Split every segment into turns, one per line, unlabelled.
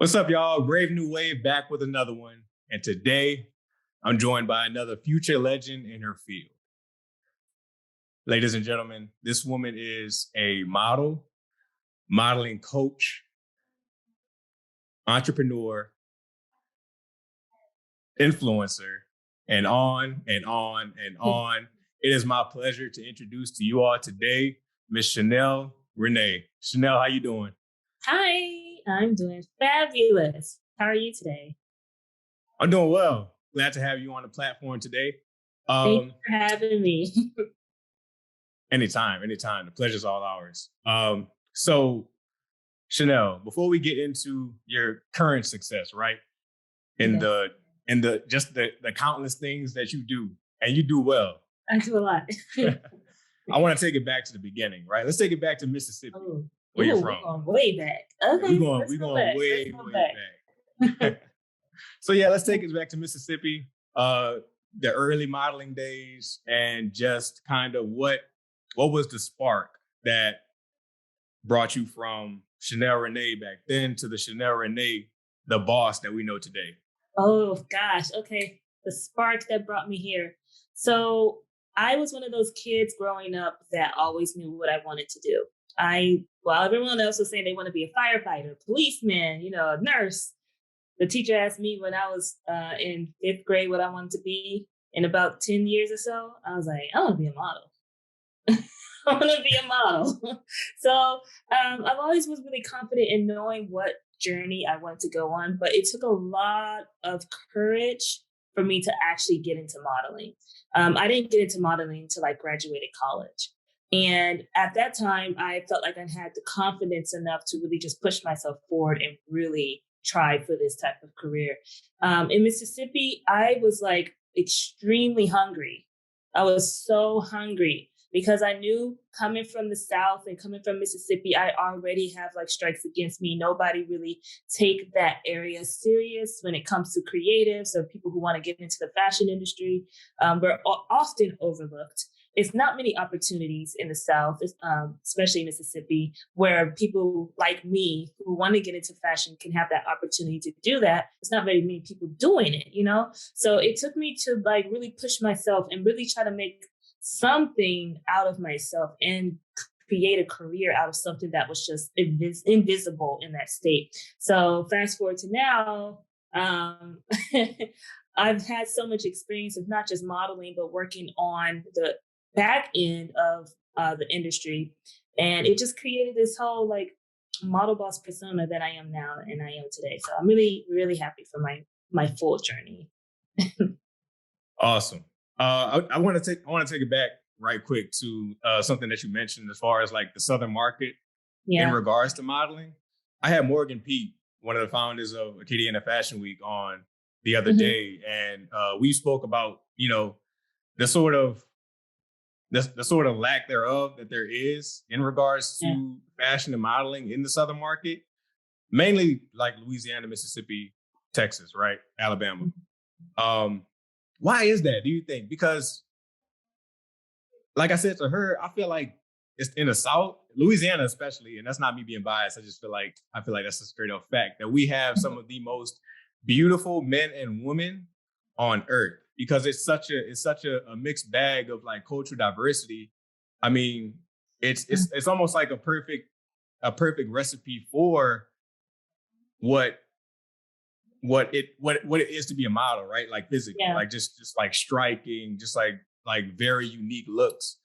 What's up, y'all? Brave New Wave back with another one. And today I'm joined by another future legend in her field. Ladies and gentlemen, this woman is a model, modeling coach, entrepreneur, influencer, and on and on and on. It is my pleasure to introduce to you all today, Miss Chanelle Renee. Chanelle, how you doing?
Hi, I'm doing fabulous. How are you today?
I'm doing well. Glad to have you on the platform today.
Thank you for having me.
Anytime. The pleasure's all ours. So Chanelle, before we get into your current success, right? In the just the countless things that you do, and you do well.
I do a lot.
I want to take it back to the beginning, right? Let's take it back to Mississippi, where you're from.
We're going way back. Okay,
we're going way back. So yeah, let's take it back to Mississippi, the early modeling days, and just kind of what was the spark that brought you from Chanelle Renee back then to the Chanelle Renee, the boss that we know today?
Oh gosh, okay. The spark that brought me here. So I was one of those kids growing up that always knew what I wanted to do. While everyone else was saying they want to be a firefighter, policeman, a nurse, the teacher asked me when I was in fifth grade what I wanted to be in about 10 years or so. I was like, I want to be a model. I want to be a model. So I've always was really confident in knowing what journey I wanted to go on, but it took a lot of courage for me to actually get into modeling. I didn't get into modeling until I graduated college. And at that time, I felt like I had the confidence enough to really just push myself forward and really try for this type of career. In Mississippi, I was like extremely hungry. I was so hungry because I knew coming from the South and coming from Mississippi, I already have like strikes against me. Nobody really take that area serious when it comes to creatives or people who want to get into the fashion industry. We're often overlooked. It's not many opportunities in the South, especially Mississippi, where people like me who want to get into fashion can have that opportunity to do that. It's not very many people doing it, So it took me to like really push myself and really try to make something out of myself and create a career out of something that was just invisible in that state. So fast forward to now, I've had so much experience of not just modeling, but working on the back end of the industry. And it just created this whole like model boss persona that I am now and I am today. So I'm really, really happy for my full journey.
Awesome. I want to take it back right quick to something that you mentioned as far as like the Southern market in regards to modeling. I had Morgan Pete, one of the founders of Acadiana Fashion Week, on the other day, and we spoke about the sort of lack thereof that there is in regards to fashion and modeling in the Southern market, mainly like Louisiana, Mississippi, Texas, right? Alabama. Why is that, do you think? Because like I said to her, I feel like it's in the South, Louisiana especially, and that's not me being biased. I feel like that's a straight up fact that we have some of the most beautiful men and women on earth, because it's such a mixed bag of like cultural diversity. I mean, it's almost like a perfect recipe for what it is to be a model, right? Like physically, like just like striking, just like very unique looks.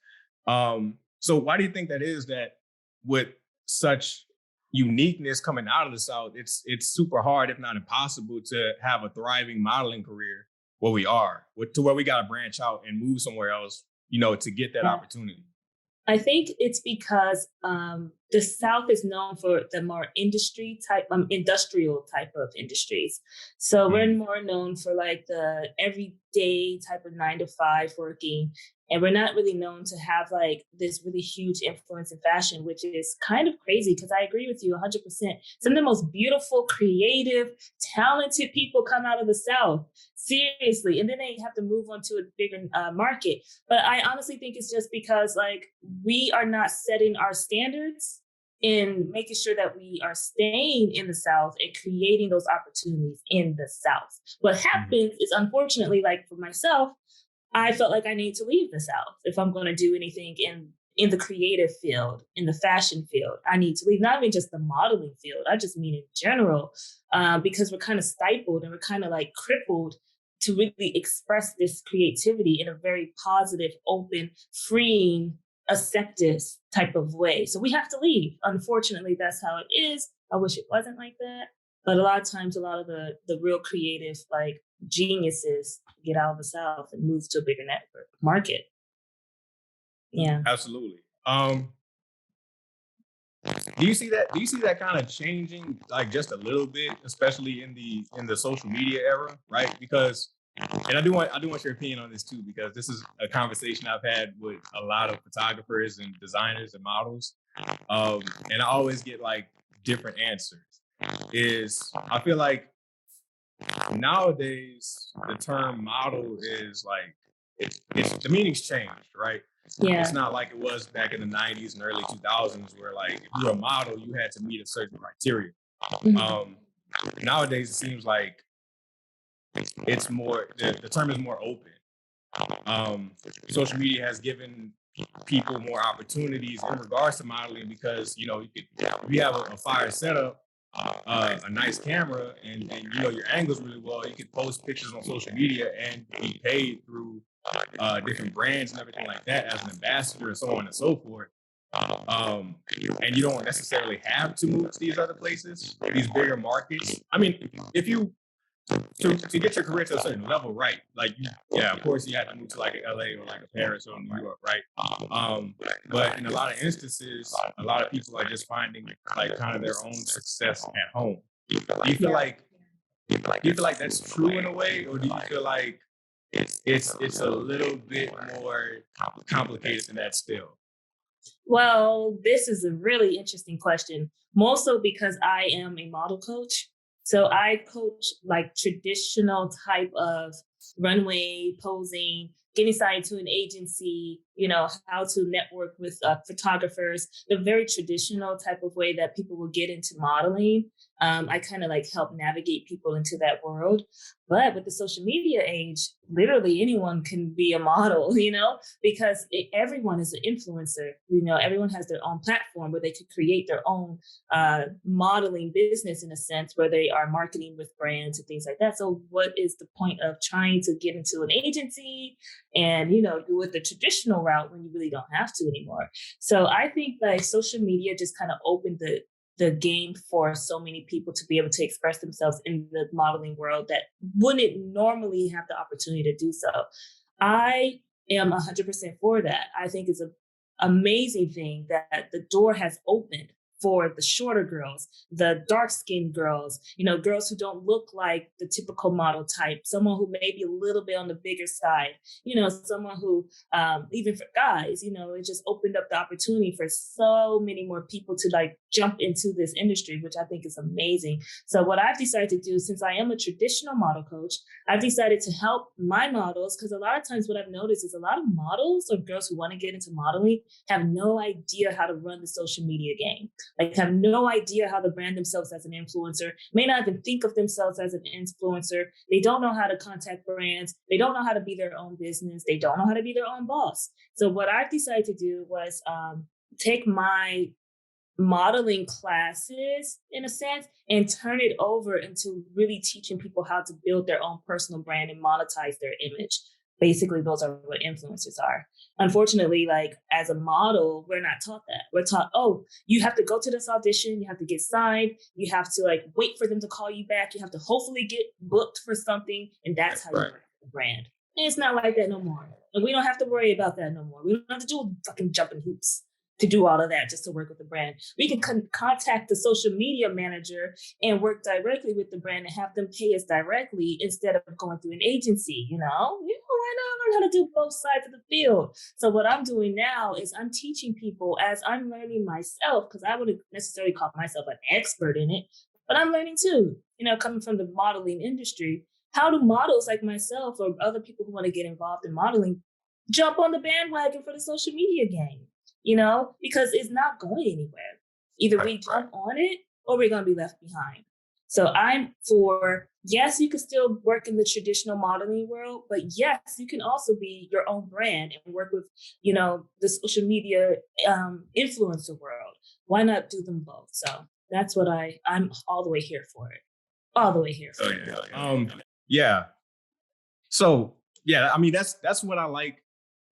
So why do you think that is, that with such uniqueness coming out of the South, it's super hard, if not impossible, to have a thriving modeling career where we are, to where we got to branch out and move somewhere else, to get that opportunity?
I think it's because the South is known for the more industrial type of industries. So we're more known for like the everyday type of 9-to-5 working. And we're not really known to have like this really huge influence in fashion, which is kind of crazy because I agree with you 100%. Some of the most beautiful, creative, talented people come out of the South, seriously. And then they have to move on to a bigger market. But I honestly think it's just because like we are not setting our standards in making sure that we are staying in the South and creating those opportunities in the South. What happens is, unfortunately, like for myself, I felt like I need to leave the South if I'm going to do anything in the creative field, in the fashion field. I need to leave, not even just the modeling field. I just mean in general, because we're kind of stifled and we're kind of like crippled to really express this creativity in a very positive, open, freeing, acceptance type of way. So we have to leave. Unfortunately, that's how it is. I wish it wasn't like that. But a lot of times, a lot of the real creative, like geniuses, get out of the South and move to a bigger network market. Yeah,
absolutely. Do you see that? Do you see that kind of changing, like just a little bit, especially in the social media era, right? Because, and I do want your opinion on this too, because this is a conversation I've had with a lot of photographers and designers and models, and I always get like different answers. I feel like nowadays the term model is like it's the meaning's changed, right?
yeah,
It's not like it was back in the 90s and early 2000s where like if you were a model you had to meet a certain criteria. Nowadays it seems like it's more the term is more open. Social media has given people more opportunities in regards to modeling because you have a fire setup, a nice camera, and your angles really well. You could post pictures on social media and be paid through different brands and everything like that as an ambassador and so on and so forth. And you don't necessarily have to move to these other places, these bigger markets. I mean, if you to get your career to a certain level, right? Like, of course, you have to move to like LA or like a Paris or New York, right? But in a lot of instances, a lot of people are just finding like kind of their own success at home. Do you feel like that's true in a way, or do you feel like it's a little bit more complicated than that still?
Well, this is a really interesting question, more so because I am a model coach. So I coach like traditional type of runway posing, getting signed to an agency, how to network with photographers, the very traditional type of way that people will get into modeling. I kind of like help navigate people into that world. But with the social media age, literally anyone can be a model, because everyone is an influencer. Everyone has their own platform where they could create their own modeling business in a sense where they are marketing with brands and things like that. So what is the point of trying to get into an agency and, do it the traditional route when you really don't have to anymore? So I think like social media just kind of opened the game for so many people to be able to express themselves in the modeling world that wouldn't normally have the opportunity to do so. I am 100% for that. I think it's an amazing thing that the door has opened for the shorter girls, the dark-skinned girls, girls who don't look like the typical model type, someone who may be a little bit on the bigger side, someone who, even for guys, it just opened up the opportunity for so many more people to like jump into this industry, which I think is amazing. So what I've decided to do, since I am a traditional model coach, I've decided to help my models, because a lot of times what I've noticed is a lot of models or girls who want to get into modeling have no idea how to run the social media game. Like have no idea how to brand themselves as an influencer, may not even think of themselves as an influencer. They don't know how to contact brands. They don't know how to be their own business. They don't know how to be their own boss. So what I've decided to do was take my modeling classes in a sense and turn it over into really teaching people how to build their own personal brand and monetize their image. Basically, those are what influencers are. Unfortunately, like as a model, we're not taught that. We're taught, oh, you have to go to this audition, you have to get signed, you have to like wait for them to call you back, you have to hopefully get booked for something, and that's how you work the brand. And it's not like that no more. And we don't have to worry about that no more. We don't have to do fucking jumping hoops to do all of that just to work with the brand. We can contact the social media manager and work directly with the brand and have them pay us directly instead of going through an agency, why not learn how to do both sides of the field? So what I'm doing now is I'm teaching people as I'm learning myself, because I wouldn't necessarily call myself an expert in it, but I'm learning too, coming from the modeling industry. How do models like myself or other people who want to get involved in modeling jump on the bandwagon for the social media game? Because it's not going anywhere. Either we jump on it or we're going to be left behind. So I'm for, yes, you can still work in the traditional modeling world, but yes, you can also be your own brand and work with, the social media influencer world. Why not do them both? So that's what I'm all the way here for it. All the way here for it.
Yeah. So yeah, I mean, that's what I like.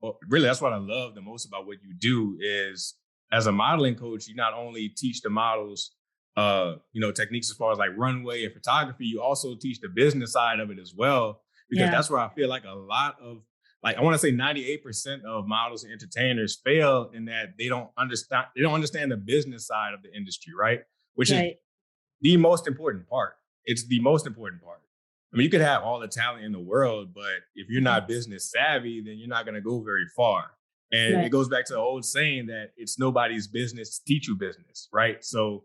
Well, really, that's what I love the most about what you do is as a modeling coach, you not only teach the models techniques as far as like runway and photography, you also teach the business side of it as well, because that's where I feel like a lot of, like, I want to say 98% of models and entertainers fail in that they don't understand the business side of the industry, right? Which is the most important part. It's the most important part. I mean, you could have all the talent in the world, but if you're not business savvy, then you're not going to go very far. And it goes back to the old saying that it's nobody's business to teach you business, right? So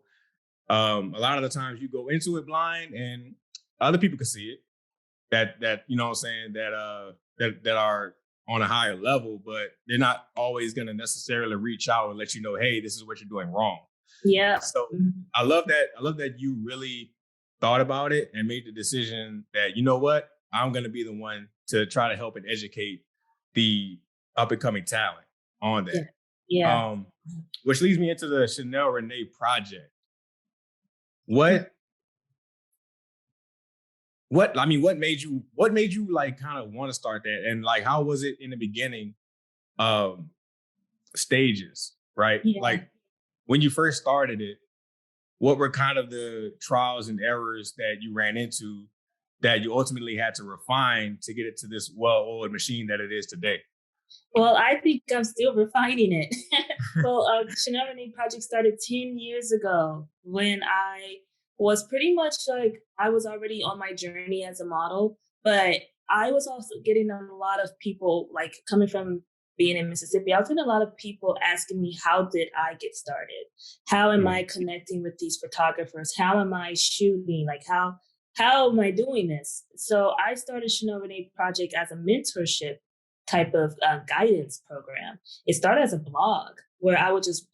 a lot of the times you go into it blind and other people can see it that you know what I'm saying, that are on a higher level, but they're not always going to necessarily reach out and let you know, hey, this is what you're doing wrong.
Yeah.
So I love that you really thought about it and made the decision that, you know what, I'm going to be the one to try to help and educate the up and coming talent on that.
Yeah.
Which leads me into the Chanelle Renee Project. What made you like kind of want to start that? And like, how was it in the beginning stages, right? Yeah. Like when you first started it, what were kind of the trials and errors that you ran into that you ultimately had to refine to get it to this well-oiled machine that it is today?
Well, I think I'm still refining it. Well, Chanelle Renee Project started 10 years ago when I was pretty much like, I was already on my journey as a model, but I was also getting a lot of people, like coming from being in Mississippi, I was getting a lot of people asking me, how did I get started? How am I connecting with these photographers? How am I shooting? Like, how am I doing this? So I started Chanelle Renee Project as a mentorship type of guidance program. It started as a blog where I would just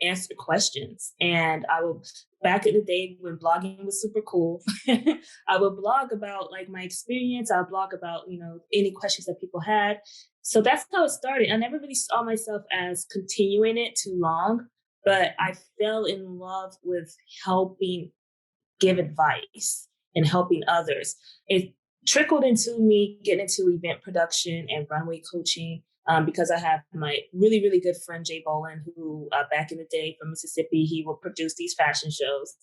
answer questions. And I would, back in the day when blogging was super cool, I would blog about like my experience. I would blog about, any questions that people had. So that's how it started. I never really saw myself as continuing it too long, but I fell in love with helping give advice and helping others. It trickled into me getting into event production and runway coaching because I have my really, really good friend, Jay Bolin, who back in the day from Mississippi, he would produce these fashion shows.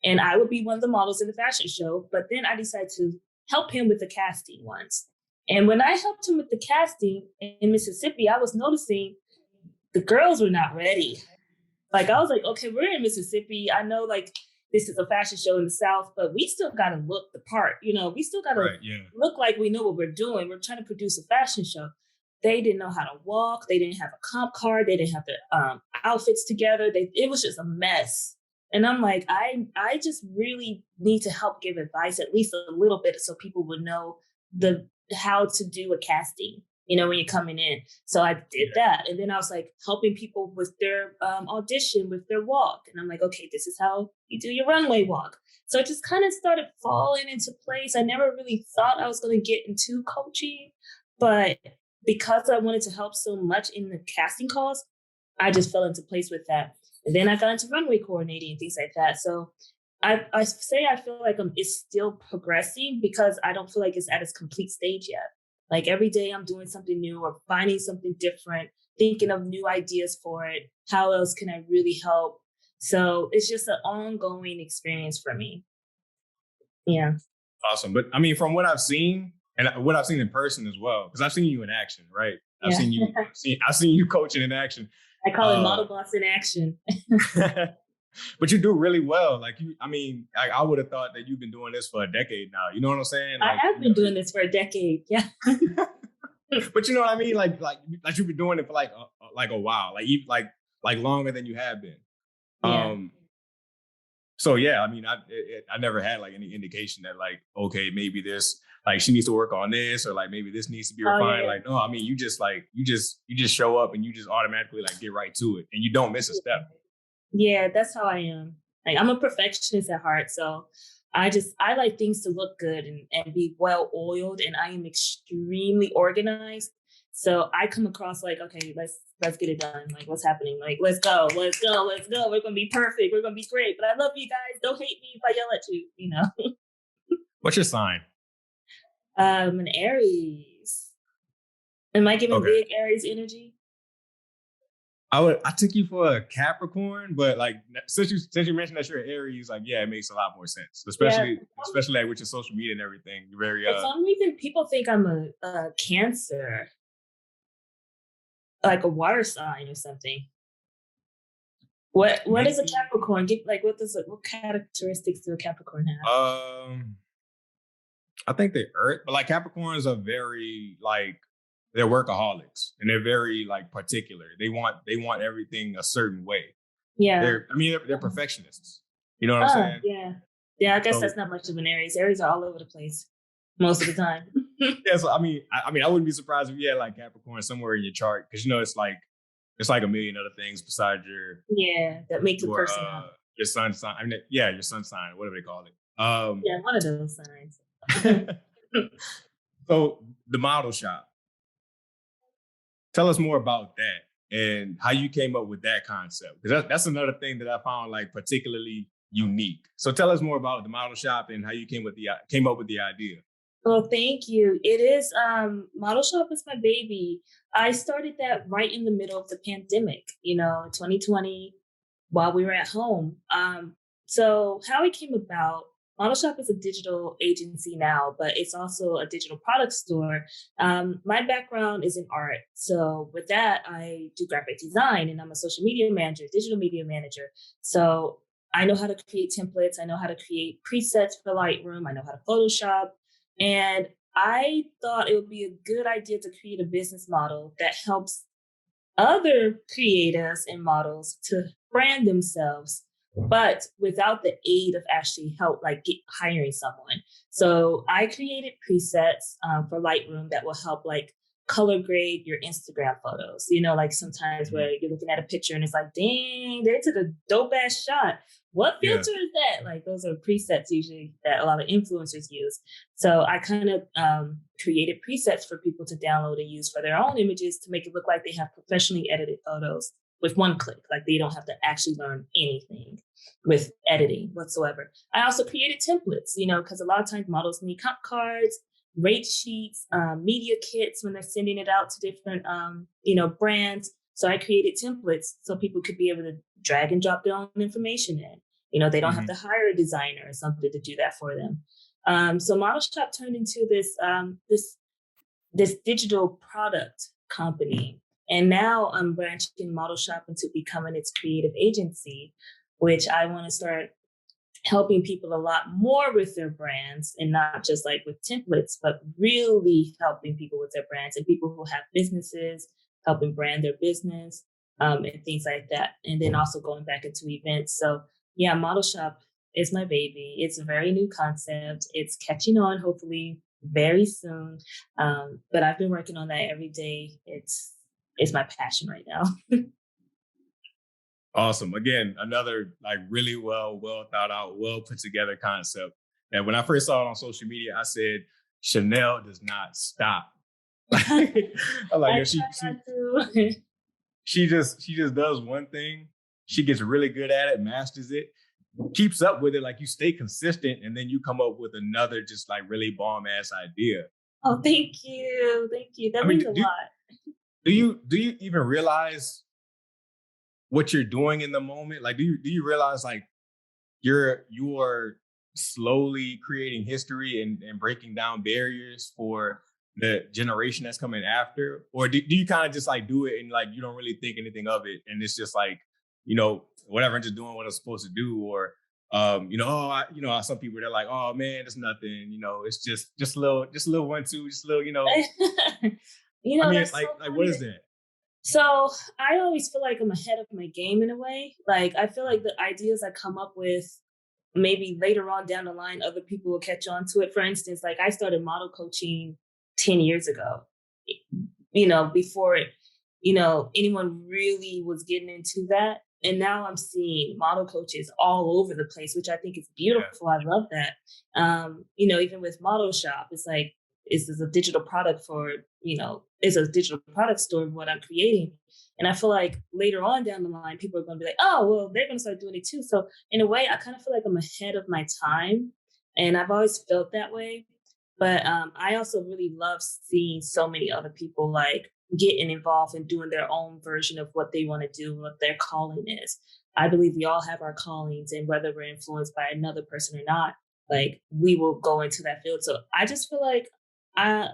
And I would be one of the models in the fashion show. But then I decided to help him with the casting once. And when I helped him with the casting in Mississippi, I was noticing the girls were not ready. Like, I was like, okay, we're in Mississippi. I know, like, this is a fashion show in the South, but we still got to look the part. We still got to look like we know what we're doing. We're trying to produce a fashion show. They didn't know how to walk. They didn't have a comp card. They didn't have the outfits together. It was just a mess. And I'm like, I just really need to help give advice, at least a little bit, so people would know how to do a casting, when you're coming in. So I did that. And then I was like helping people with their audition, with their walk. And I'm like, okay, this is how you do your runway walk. So it just kind of started falling into place. I never really thought I was going to get into coaching, but because I wanted to help so much in the casting calls, I just fell into place with that. And then I got into runway coordinating and things like that. So I feel like it's still progressing because I don't feel like it's at its complete stage yet. Like every day I'm doing something new or finding something different, thinking of new ideas for it. How else can I really help? So it's just an ongoing experience for me. Yeah.
Awesome. But I mean, from what I've seen and what I've seen in person as well, because I've seen you in action, right? I've seen you coaching in action.
I call it model boss in action.
But you do really well. Like I would have thought that you've been doing this for a decade now. You know what I'm saying? Like,
I have been doing this for a decade. Yeah.
But you know what I mean? Like you've been doing it for like a while, like longer than you have been.
Yeah.
So yeah, I mean, I never had like any indication that like, okay, maybe this, like she needs to work on this, or like maybe this needs to be refined. Like, no, I mean, you just show up and you just automatically like get right to it, and you don't miss a step.
Yeah, that's how I am. Like I'm a perfectionist at heart, so I like things to look good and be well oiled, and I am extremely organized. So I come across like, okay, let's get it done. Like what's happening? Like let's go, let's go, let's go. We're gonna be perfect. We're gonna be great. But I love you guys. Don't hate me if I yell at you. You know.
What's your sign?
An Aries. Am I giving
Okay.
big Aries energy?
I took you for a Capricorn, but like since you mentioned that you're an Aries, like yeah, it makes a lot more sense.
Yeah.
Especially like with your social media and everything. You're very
For some reason, people think I'm a Cancer, like a water sign or something. What is a
maybe
Capricorn? What characteristics do a Capricorn have?
I think they Earth, but like Capricorns are very like they're workaholics and they're very like particular. They want everything a certain way.
Yeah.
They're perfectionists. You know what I'm
Oh,
saying?
yeah. Yeah, I guess
So
that's not much of an Aries. Aries are all over the place most of the time.
yeah, so I wouldn't be surprised if you had like Capricorn somewhere in your chart because it's like a million other things besides
Yeah, that make the
your
person up.
your sun sign. Your sun sign, whatever they call it.
Yeah, one of those signs.
So the model shop. Tell us more about that and how you came up with that concept because that's another thing that I found like particularly unique. So tell us more about the model shop and how you came up with the idea.
Well, thank you. It is Model Shop is my baby. I started that right in the middle of the pandemic, 2020 while we were at home. So how it came about, Model Shop is a digital agency now, but it's also a digital product store. My background is in art. So with that, I do graphic design and I'm a social media manager, digital media manager. So I know how to create templates. I know how to create presets for Lightroom. I know how to Photoshop. And I thought it would be a good idea to create a business model that helps other creatives and models to brand themselves, but without the aid of actually hiring someone. So I created presets for Lightroom that will help like color grade your Instagram photos. Like sometimes
Mhm.
where you're looking at a picture and it's like, dang, they took a dope ass shot. What
Yeah.
filter is that? Like those are presets usually that a lot of influencers use. So I kind of created presets for people to download and use for their own images to make it look like they have professionally edited photos with one click. Like they don't have to actually learn anything with editing whatsoever. I also created templates, because a lot of times models need comp cards, rate sheets, media kits when they're sending it out to different, brands. So I created templates so people could be able to drag and drop their own information in. They don't have
Hmm.
to hire a designer or something to do that for them. So Model Shop turned into this digital product company, and now I'm branching Model Shop into becoming its creative agency, which I want to start helping people a lot more with their brands and not just like with templates, but really helping people with their brands and people who have businesses, helping brand their business and things like that. And then also going back into events. So yeah, Model Shop is my baby. It's a very new concept. It's catching on, hopefully very soon. But I've been working on that every day. It's my passion right now.
Awesome. Again, another like really well thought out, well put together concept. And when I first saw it on social media, I said, Chanelle does not stop. I'm like,
I
yo,
try not to.
she just does one thing. She gets really good at it, masters it, keeps up with it. Like you stay consistent, and then you come up with another just like really bomb ass idea.
Oh, thank you. Thank you.
I
That
mean,
means a lot.
do you even realize what you're doing in the moment? Like, do you realize like you are slowly creating history and breaking down barriers for the generation that's coming after? Or do you kind of just like do it and like you don't really think anything of it and it's just like, whatever, I'm just doing what I'm supposed to do? Or some people they're like, oh man, it's nothing, it's just a little 1 2, just a little,
That's so
like what
funny.
is that?
So I always feel like I'm ahead of my game in a way. Like I feel like the ideas I come up with, maybe later on down the line, other people will catch on to it. For instance, like I started model coaching 10 years ago, before anyone really was getting into that. and now I'm seeing model coaches all over the place, which I think is beautiful. I love that. Even with Model Shop, it's like, this is a digital product for, it's a digital product store of what I'm creating. And I feel like later on down the line, people are going to be like, oh, well, they're going to start doing it too. So in a way, I kind of feel like I'm ahead of my time. And I've always felt that way. But I also really love seeing so many other people like getting involved and doing their own version of what they want to do, what their calling is. I believe we all have our callings, and whether we're influenced by another person or not, like we will go into that field. So I just feel like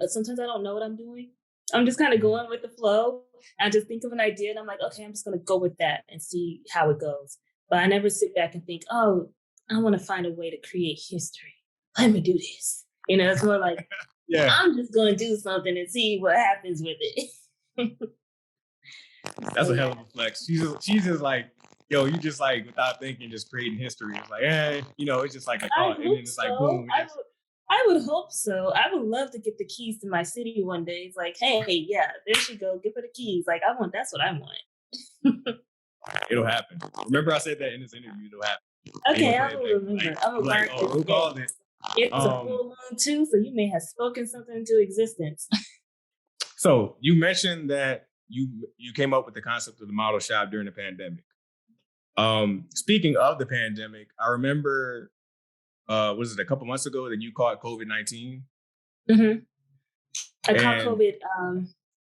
sometimes I don't know what I'm doing. I'm just kind of going with the flow. I just think of an idea and I'm like, okay, I'm just going to go with that and see how it goes. But I never sit back and think, oh, I want to find a way to create history. Let me do this. It's more like, I'm just going to do something and see what happens with it.
That's a hell of a flex. She's just like, yo, you just like without thinking, just creating history. It's like, it's just like a thought, and then it's like, boom.
I would hope so. I would love to get the keys to my city one day. It's like, hey, yeah, there she go. Give her the keys. Like, that's what I want.
It'll happen. Remember, I said that in this interview. It'll happen.
Okay, I will remember. I'm
like, who called it?
It's a full moon too, so you may have spoken something into existence.
So you mentioned that you came up with the concept of the model shop during the pandemic. Speaking of the pandemic, I remember, was it a couple months ago that you caught COVID-19?
Mm-hmm. I caught COVID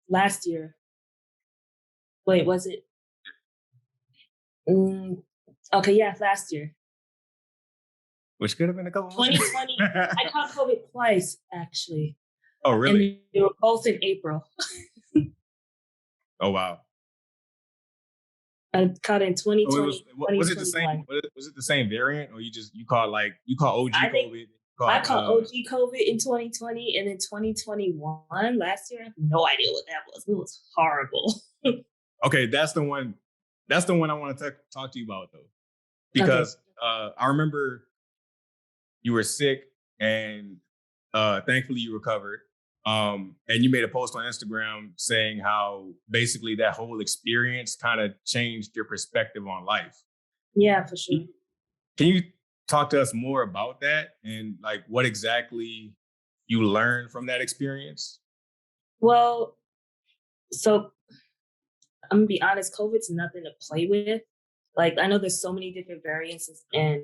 last year. Wait, was it? Okay, yeah, last year.
Which could have been a couple months.
2020. I caught COVID twice, actually.
Oh, really?
And they were both in April.
Oh, wow.
I caught it in 2020.
Was it the same? Was it the same variant, or you caught OG COVID?
I caught OG COVID in 2020, and in 2021 last year, I have no idea what that was. It was horrible.
Okay, that's the one. That's the one I want to talk to you about, though, because I remember you were sick, and thankfully you recovered. And you made a post on Instagram saying how basically that whole experience kind of changed your perspective on life.
Yeah, for sure.
Can you talk to us more about that and like what exactly you learned from that experience?
Well, so I'm gonna be honest, COVID's nothing to play with. Like, I know there's so many different variants, and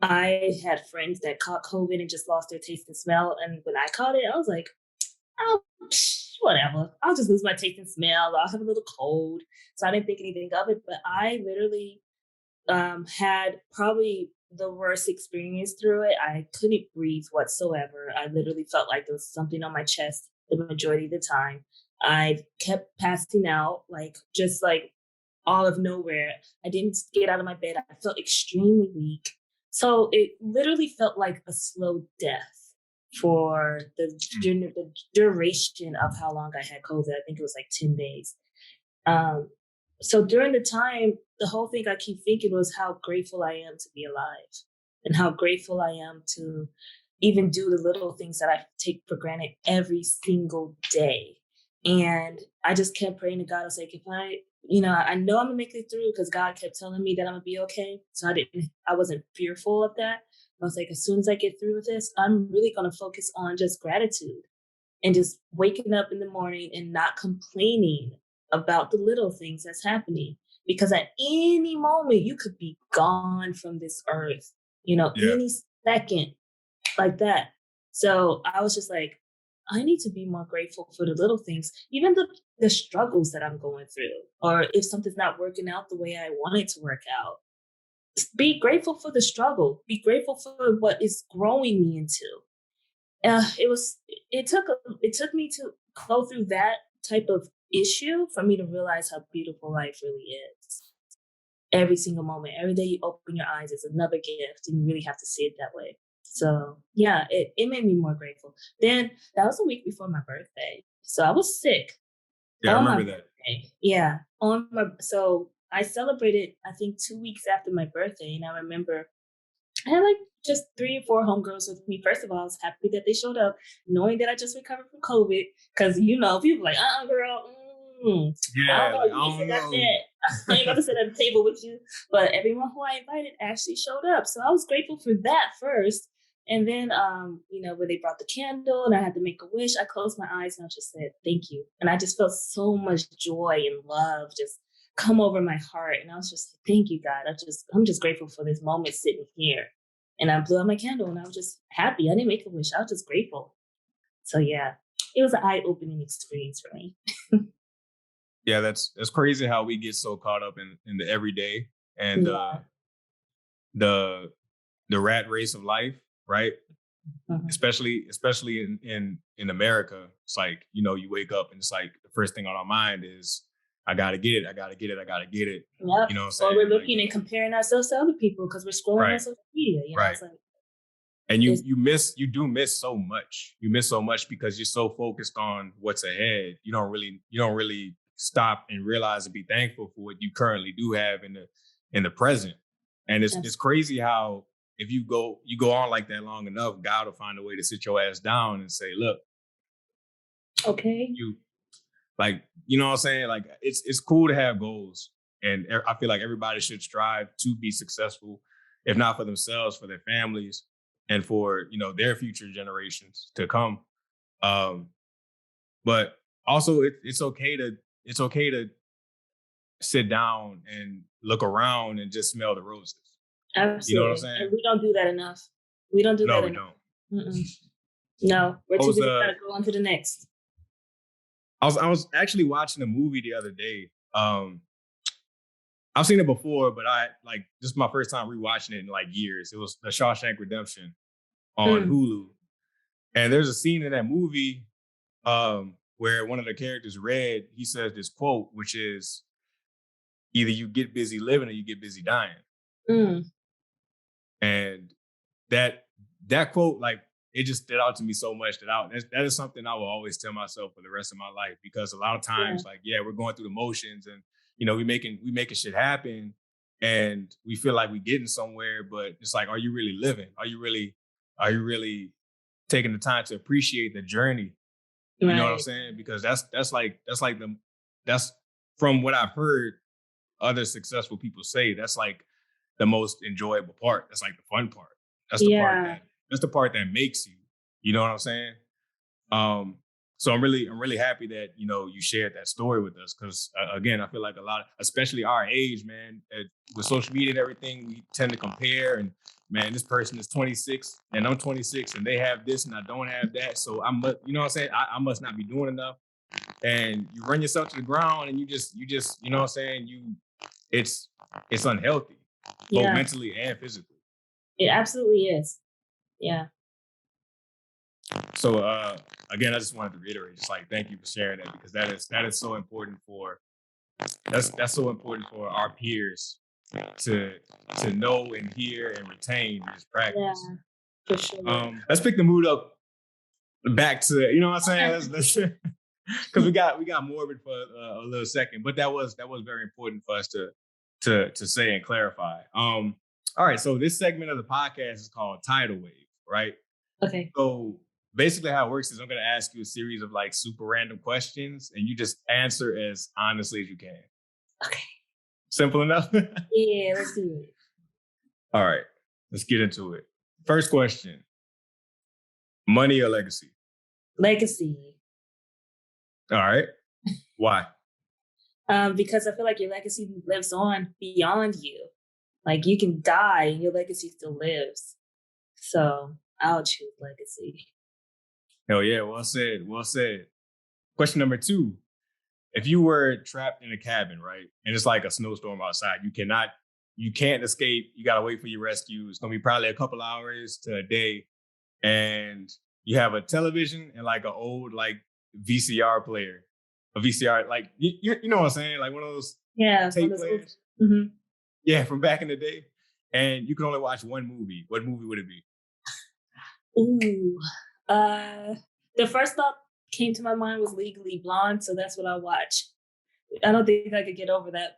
I had friends that caught COVID and just lost their taste and smell. And when I caught it, I was like, oh, whatever. I'll just lose my taste and smell. I'll have a little cold. So I didn't think anything of it. But I literally had probably the worst experience through it. I couldn't breathe whatsoever. I literally felt like there was something on my chest the majority of the time. I kept passing out, just all of nowhere. I didn't get out of my bed. I felt extremely weak. So it literally felt like a slow death for the duration of how long I had COVID. I think it was 10 days. So during the time, the whole thing I keep thinking was how grateful I am to be alive and how grateful I am to even do the little things that I take for granted every single day. And I just kept praying to God. I was like, if I know I'm gonna make it through, because God kept telling me that I'm gonna be okay. So I wasn't fearful of that. I was like, as soon as I get through with this, I'm really gonna focus on just gratitude and just waking up in the morning and not complaining about the little things that's happening. Because at any moment you could be gone from this earth, any second like that. So I was just like, I need to be more grateful for the little things, even the struggles that I'm going through, or if something's not working out the way I want it to work out. Be grateful for the struggle. Be grateful for what is growing me into. It took me to go through that type of issue for me to realize how beautiful life really is. Every single moment, every day you open your eyes is another gift, and you really have to see it that way. So yeah, it made me more grateful. Then that was a week before my birthday. So I was sick.
Yeah, I remember that.
Yeah. So I celebrated, I think 2 weeks after my birthday. And I remember I had just 3 or 4 homegirls with me. First of all, I was happy that they showed up, knowing that I just recovered from COVID. Because, people were like, girl,
Yeah, like, I don't know.
I ain't about to sit at the table with you, but everyone who I invited actually showed up. So I was grateful for that first. And then, when they brought the candle and I had to make a wish, I closed my eyes and I just said, thank you. And I just felt so much joy and love just come over my heart. And I was just, thank you, God. I'm just grateful for this moment sitting here. And I blew out my candle and I was just happy. I didn't make a wish. I was just grateful. So yeah, it was an eye-opening experience for me.
Yeah, that's crazy how we get so caught up in the everyday and the rat race of life, right? Especially in America. It's like, you wake up and it's like the first thing on our mind is I gotta get it. Yep.
You know what I'm saying? Or we're looking and comparing ourselves to other people because we're scrolling on social media.
Right.
It's like,
and you do miss so much. You miss so much because you're so focused on what's ahead. You don't really stop and realize and be thankful for what you currently do have in the present. And it's crazy how if you go on like that long enough, God will find a way to sit your ass down and say, look,
okay,
you like, you know what I'm saying? Like it's cool to have goals. And I feel like everybody should strive to be successful, if not for themselves, for their families and for, their future generations to come. But also it's okay to sit down and look around and just smell the roses.
Absolutely.
You know what I'm saying?
And we don't do that enough. We don't do that enough.
No, we don't.
No, we're too busy trying to go on to the next.
I was actually watching a movie the other day. I've seen it before, but this is my first time rewatching it in like years. It was the Shawshank Redemption on Hulu. And there's a scene in that movie where one of the characters, Red, he says this quote, which is either you get busy living or you get busy dying. And that quote, like, it just stood out to me so much that is something I will always tell myself for the rest of my life, because a lot of times, we're going through the motions and, we making shit happen and we feel like we're getting somewhere, but it's like, are you really living? Are you really taking the time to appreciate the journey? You know what I'm saying? Because that's from what I've heard other successful people say, that's like the most enjoyable part. That's like the fun part. That's the part that makes you. You know what I'm saying? So I'm really happy that you shared that story with us, because again, I feel like a lot, especially our age, man, with social media and everything, we tend to compare. And man, this person is 26 and I'm 26 and they have this and I don't have that. So I must, you know what I'm saying? I must not be doing enough. And you run yourself to the ground and you just, you know what I'm saying? It's unhealthy, both mentally and physically.
It absolutely is. Yeah.
So again, I just wanted to reiterate, just like, thank you for sharing that, because that is so important that's so important for our peers to know and hear and retain this practice.
Yeah, for sure.
Let's pick the mood up back to, you know what I'm saying? Let's because we got morbid for a little second, but that was very important for us to say and clarify. All right, so this segment of the podcast is called Tidal Wave, right?
Okay.
So basically how it works is I'm going to ask you a series of like super random questions and you just answer as honestly as you can.
Okay.
Simple enough?
Yeah, let's do it.
All right, let's get into it. First question. Money or legacy?
Legacy.
All right. Why?
Because I feel like your legacy lives on beyond you. Like, you can die and your legacy still lives. So I'll choose legacy.
Hell yeah, well said, well said. Question number 2. If you were trapped in a cabin, right, and it's like a snowstorm outside, you can't escape, you gotta wait for your rescue. It's gonna be probably a couple hours to a day, and you have a television and like an old like VCR player, a VCR, like you know what I'm saying, like one of those tape players.
Mm-hmm.
Yeah, from back in the day, and you can only watch one movie. What movie would it be?
Ooh, the first thought came to my mind was Legally Blonde, so that's what I watch. I don't think I could get over that.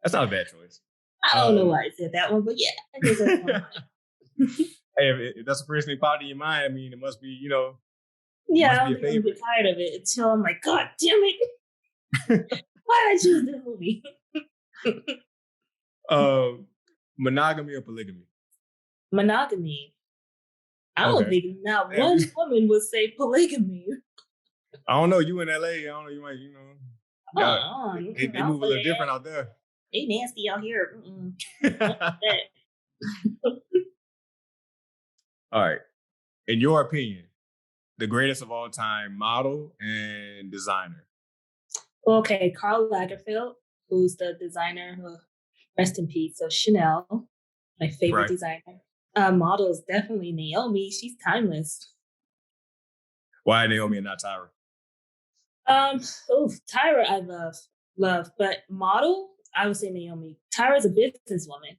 That's not a bad choice.
I don't know why I said that one, but yeah, I guess that's one.
Hey, if that's the first thing popped in your mind, I mean, it must be,
Yeah,
Must
I
be
don't
a
think I'm gonna
favorite.
get tired of it until I'm like, God damn it. Why did I choose this movie?
Monogamy or polygamy?
Monogamy. I don't
Okay.
think not
Damn,
one woman would say polygamy.
I don't know. You in LA? I don't know. You might, yeah, they
I'll
move a
play
little
that.
different out there.
They nasty out here. That.
All right. In your opinion, the greatest of all time model and designer.
Okay, Karl Lagerfeld, who's the designer, rest in peace, of Chanel, my favorite
Right.
designer. Model is definitely Naomi. She's timeless.
Why Naomi and not Tyra?
Tyra, I love, but model, I would say Naomi. Tyra's a businesswoman.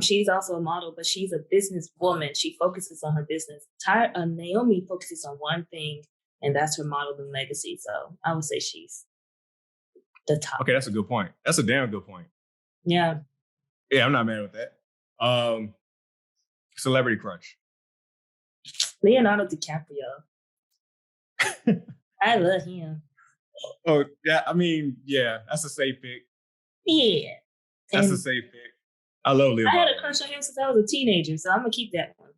She's also a model, but she's a businesswoman. She focuses on her business. Naomi focuses on one thing, and that's her modeling legacy. So I would say she's the top.
Okay, that's a good point. That's a damn good point.
Yeah.
Yeah, I'm not mad with that. Celebrity crush.
Leonardo DiCaprio. I love him.
Oh, yeah. I mean, yeah, that's a safe pick.
Yeah.
That's a safe pick. I love Leonardo.
I had a crush on him since I was a teenager, so I'm gonna keep that one.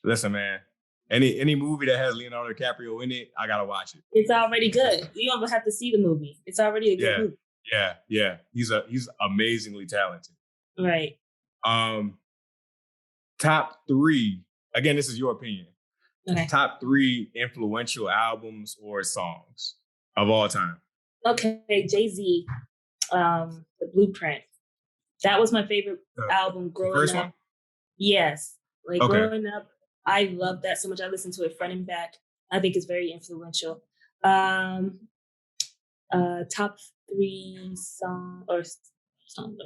Listen, man. Any movie that has Leonardo DiCaprio in it, I gotta watch it.
It's already good. You don't even have to see the movie. It's already a good movie.
Yeah. He's amazingly talented.
Right.
Top 3. Again, this is your opinion.
Okay.
Top 3 influential albums or songs of all time.
Okay, Jay-Z, The Blueprint. That was my favorite album growing up.
First one?
Yes. Growing up, I loved that so much. I listened to it front and back. I think it's very influential. Top 3 song or song.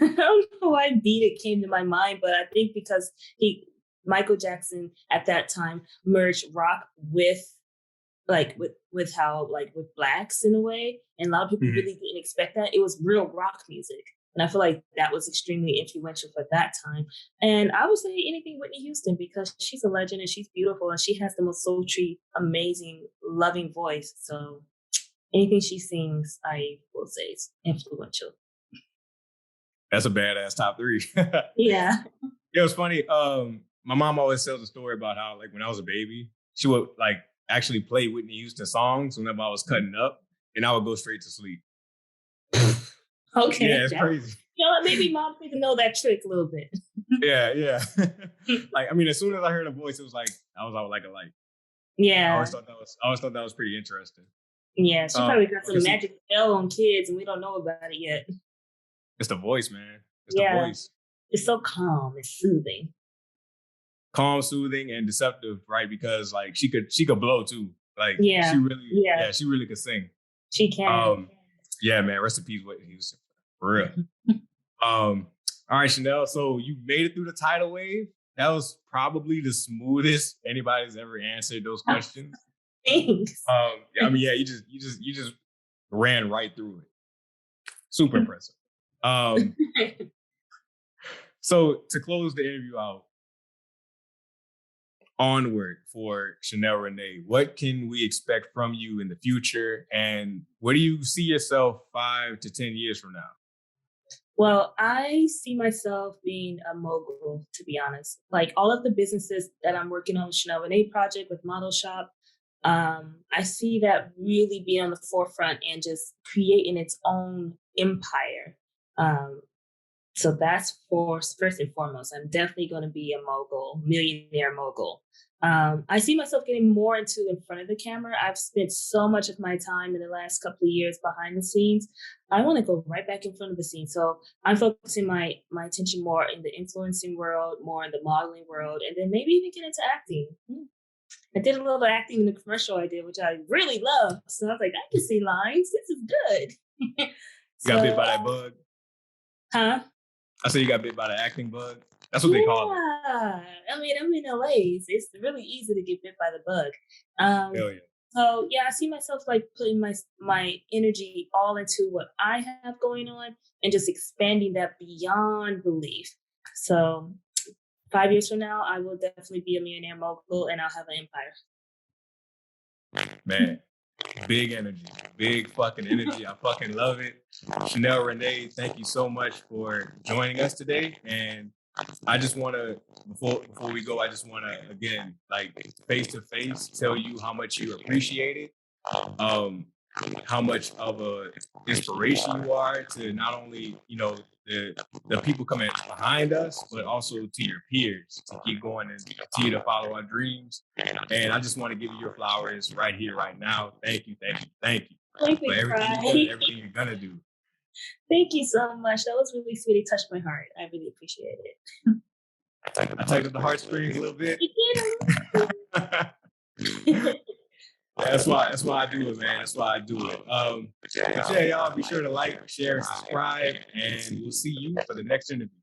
I don't know why Beat It came to my mind, but I think because Michael Jackson at that time merged rock with how with blacks in a way, and a lot of people really didn't expect that. It was real rock music, and I feel like that was extremely influential for that time. And I would say anything Whitney Houston, because she's a legend and she's beautiful and she has the most sultry, amazing, loving voice. So anything she sings, I will say is influential.
That's a badass top 3.
Yeah.
It was funny. My mom always tells a story about how, when I was a baby, she would actually play Whitney Houston songs whenever I was cutting up, and I would go straight to sleep.
Okay.
Yeah, it's crazy.
Maybe mom need to know that trick a little bit.
Yeah. As soon as I heard her voice, it was I was like a light.
Yeah.
I always thought that was pretty interesting.
Yeah, she probably got some magic spell on kids, and we don't know about it yet.
It's the voice, man. It's the voice.
It's so calm. It's soothing.
Calm, soothing, and deceptive, right? Because she could blow too. She really could sing.
She can.
Yeah, man. Rest in peace, Whitney Houston. For real. All right, Chanelle. So you made it through the tidal wave. That was probably the smoothest anybody's ever answered those questions.
Thanks.
You just ran right through it. Super impressive. So to close the interview out, onward for Chanelle Renee, what can we expect from you in the future? And where do you see yourself 5 to 10 years from now?
Well, I see myself being a mogul, to be honest. All of the businesses that I'm working on, Chanelle Renee Project with Model Shop, I see that really being on the forefront and just creating its own empire. So that's first and foremost. I'm definitely going to be a mogul, millionaire mogul. I see myself getting more into in front of the camera. I've spent so much of my time in the last couple of years behind the scenes. I want to go right back in front of the scene. So I'm focusing my attention more in the influencing world, more in the modeling world, and then maybe even get into acting. I did a little acting in the commercial I did, which I really love. So I was like, I can see lines. This is good.
Got bit by that bug?
Huh?
I said you got bit by the acting bug. That's what they call it.
Yeah. I'm in LA. It's really easy to get bit by the bug.
Hell yeah.
So yeah, I see myself putting my energy all into what I have going on and just expanding that beyond belief. So 5 years from now, I will definitely be a millionaire mogul and I'll have an empire.
Man, big energy, big fucking energy. I fucking love it. Chanelle Renee, thank you so much for joining us today. And I just want to, before we go, I just want to, again, like face to face, tell you how much you appreciate it. How much of a inspiration you are to not only, you know, the people coming behind us, but also to your peers to keep going and continue to follow our dreams. And I just want to give you your flowers right here, right now. Thank you, thank you, thank you for everything you're gonna do.
Thank you so much. That was really sweet. It touched my heart. I really appreciate it.
I tugged at the heartstrings a little bit. That's why I do it, man. That's why I do it. But yeah, y'all be sure to like, share, and subscribe, and we'll see you for the next interview.